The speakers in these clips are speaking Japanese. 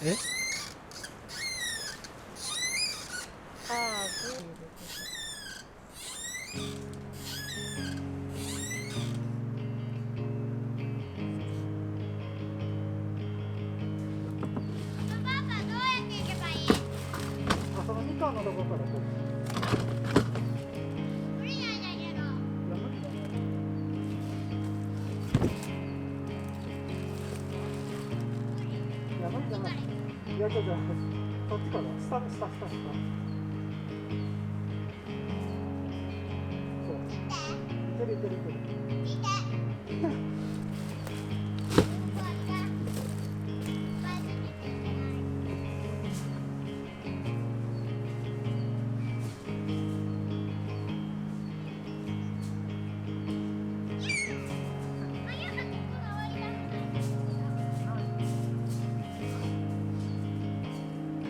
え、ああ、あ、そのみかんのとこからこう。無理なんだけど。いや、無理じゃない。いや、じゃ、こっちから、下。そう。いける。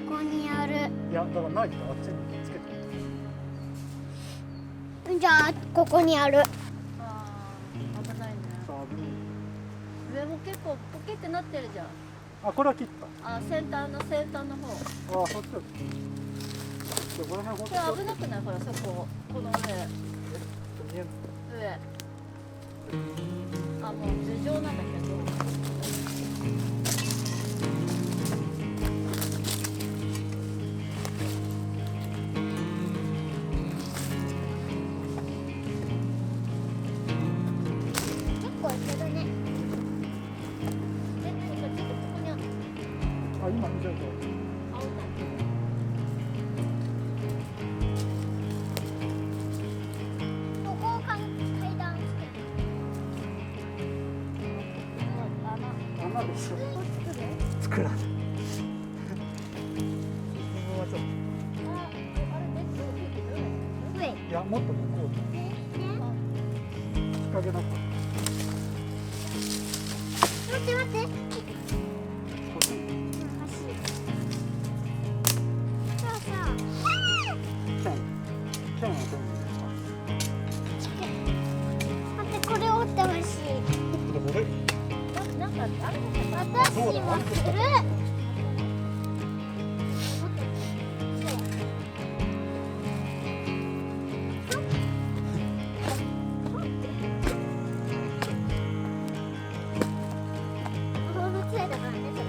ここにある。いや、だからないとあっちにつけて。じゃあここにある。ああ、危ないね。さあ、危ない。上も結構ポケってなってるじゃん。あ、これは切った。あ、先端の方。あ、そっちだ。この辺ほっこれ危なくない？ほら、そこ、この見えんの。上。あ、もう頭上なんだけど。結構いけるね。え、何かちょっとここにあるの？あ、今見ちゃうと。青だ。ここを階段してる。穴でしょ。作る？作らない。ここはちょっあ、あれめっちゃ大きいけどね。上。と。いや、もっと向こう。ね。日陰だから。待って。こっち。そうそう。剣はどう待ってこれ折ってほしい。でも俺、なんかあるのかな？私もする。動物園だからねそれ。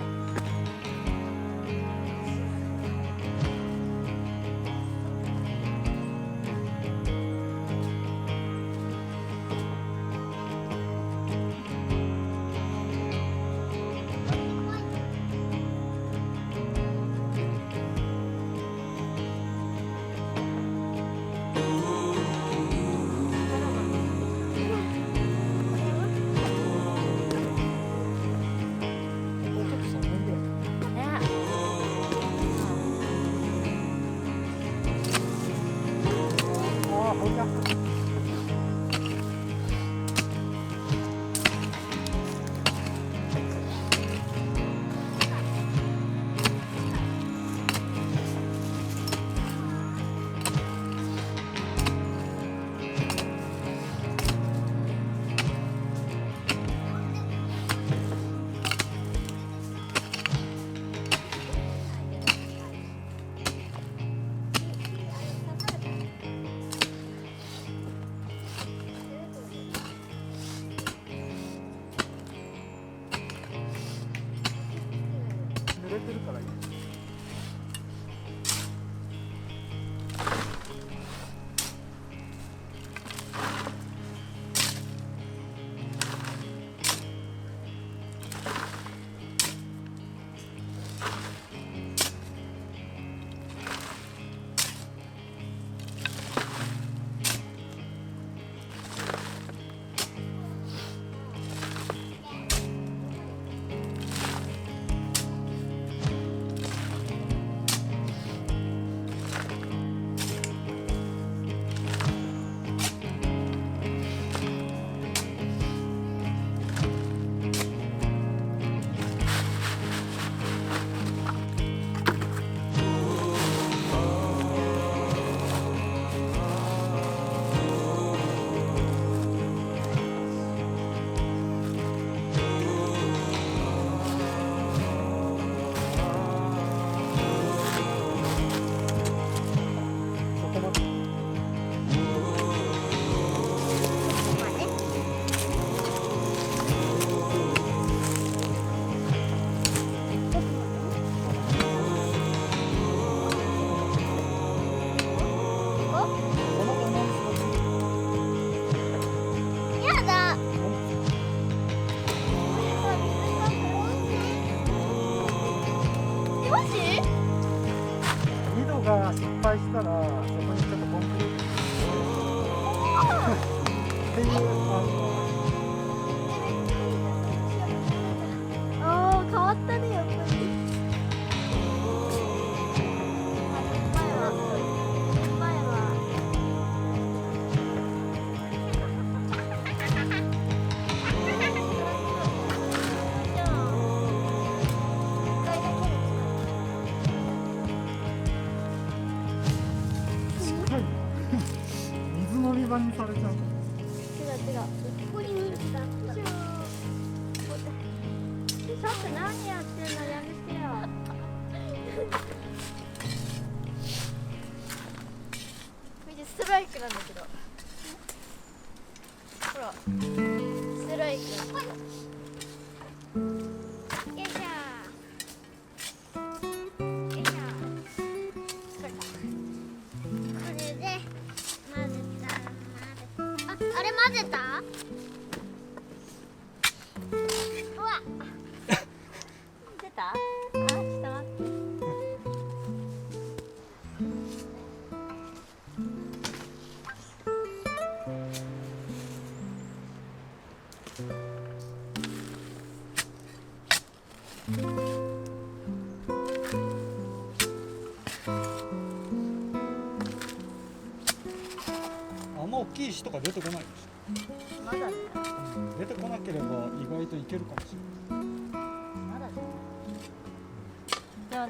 濡れてるからいい。2度が失敗したらそこにちょっとコンクリートっていうああ、変わったね、やっぱり。水飲み場にされちゃう。違う違う。ここに水だ。ちょっと何やってんの、やめてよ。これストライクなんだけど。ほら、ストライク。よいしょ。よいしょ。これで混ぜたらあれ混ぜた？うわ。出た？あ、ちょっと待って。あんま大きい石とか出てこないでしまだね。ょ。出てこなければ意外といけるかもしれない。まだね。じゃあ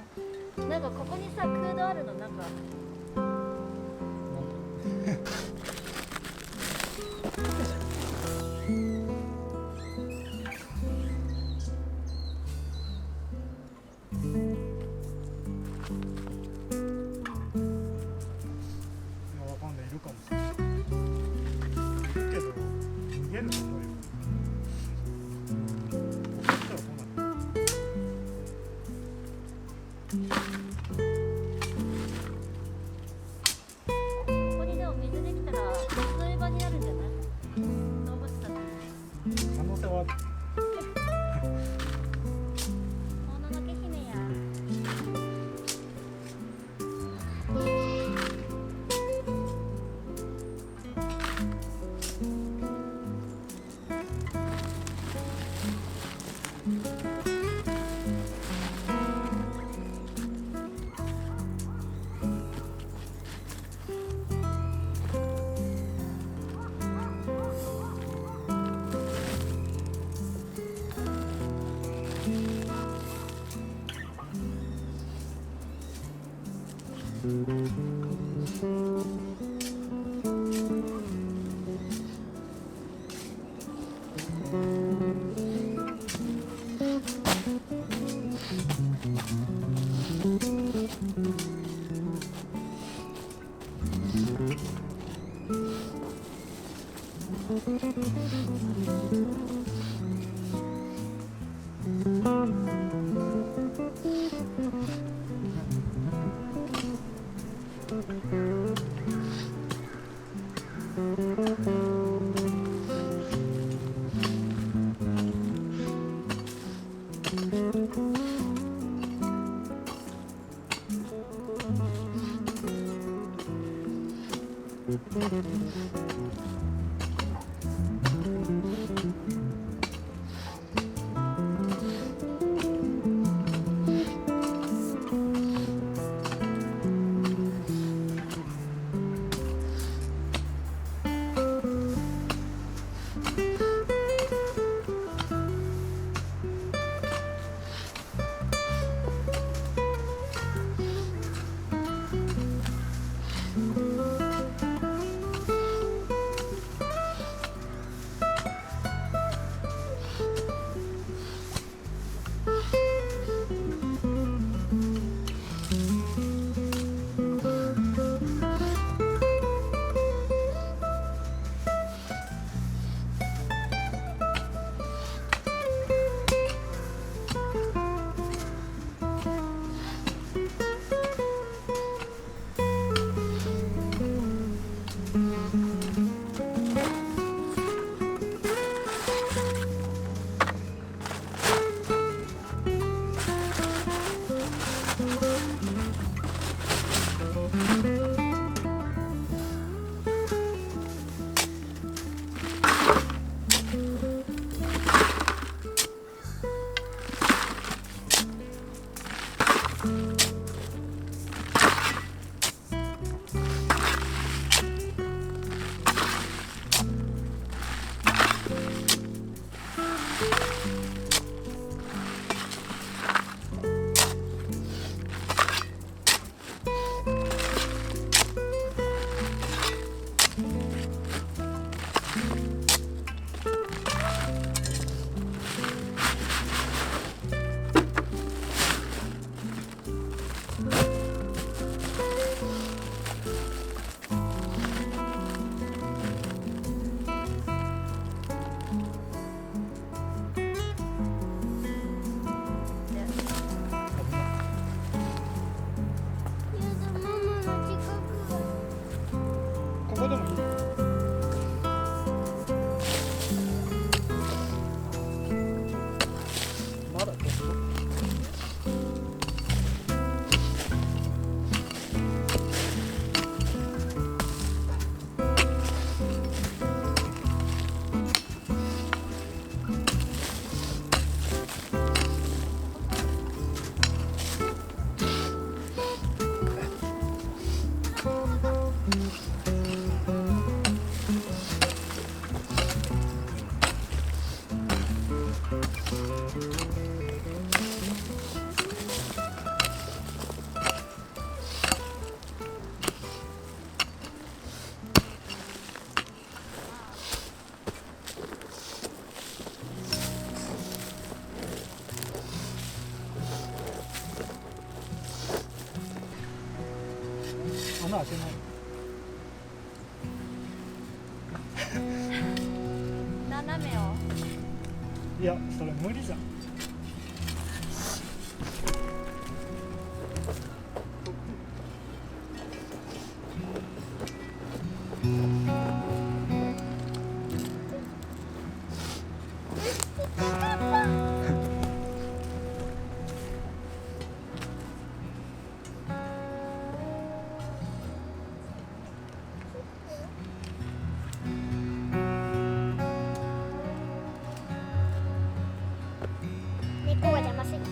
なんかここにさ空洞あるのなんか。わかんない、いるかもしれない。けど逃げると思うよ。こっちは来ない。ここにでも水できたら水飲み場になるんじゃない？動物たち。可能性はある。もののけ姫や。ここでもいい。まだちょっと。穴開けない。斜めを。いや、それ無理じゃん。猫が邪魔すぎます。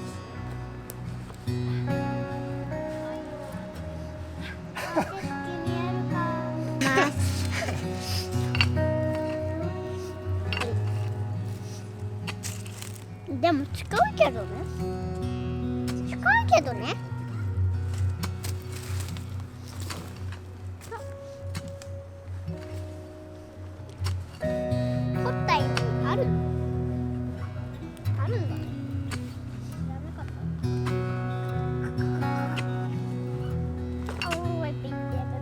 でも近いけどね。近いけどね。取ったよ。ある。あるんだね。ダメかった。あおいって言ってやった。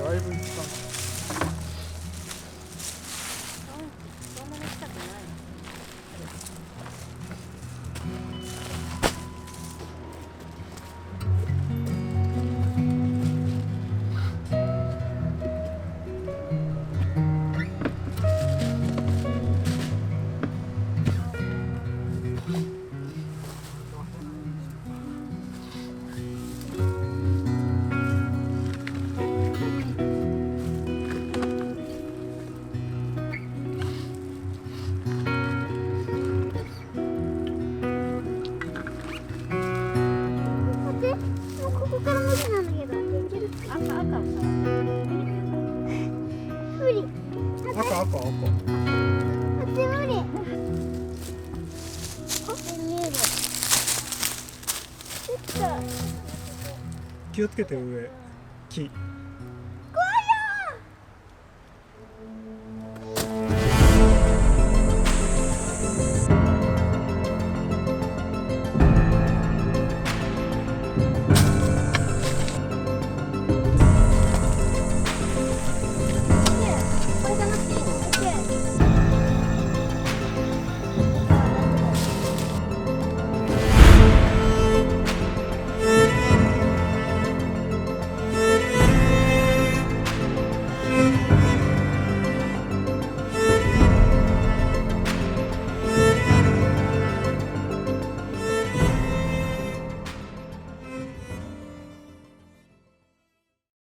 だいぶいったな。そんなに近くない。赤赤赤。あっち無理。見える。ちょっと。気をつけて上木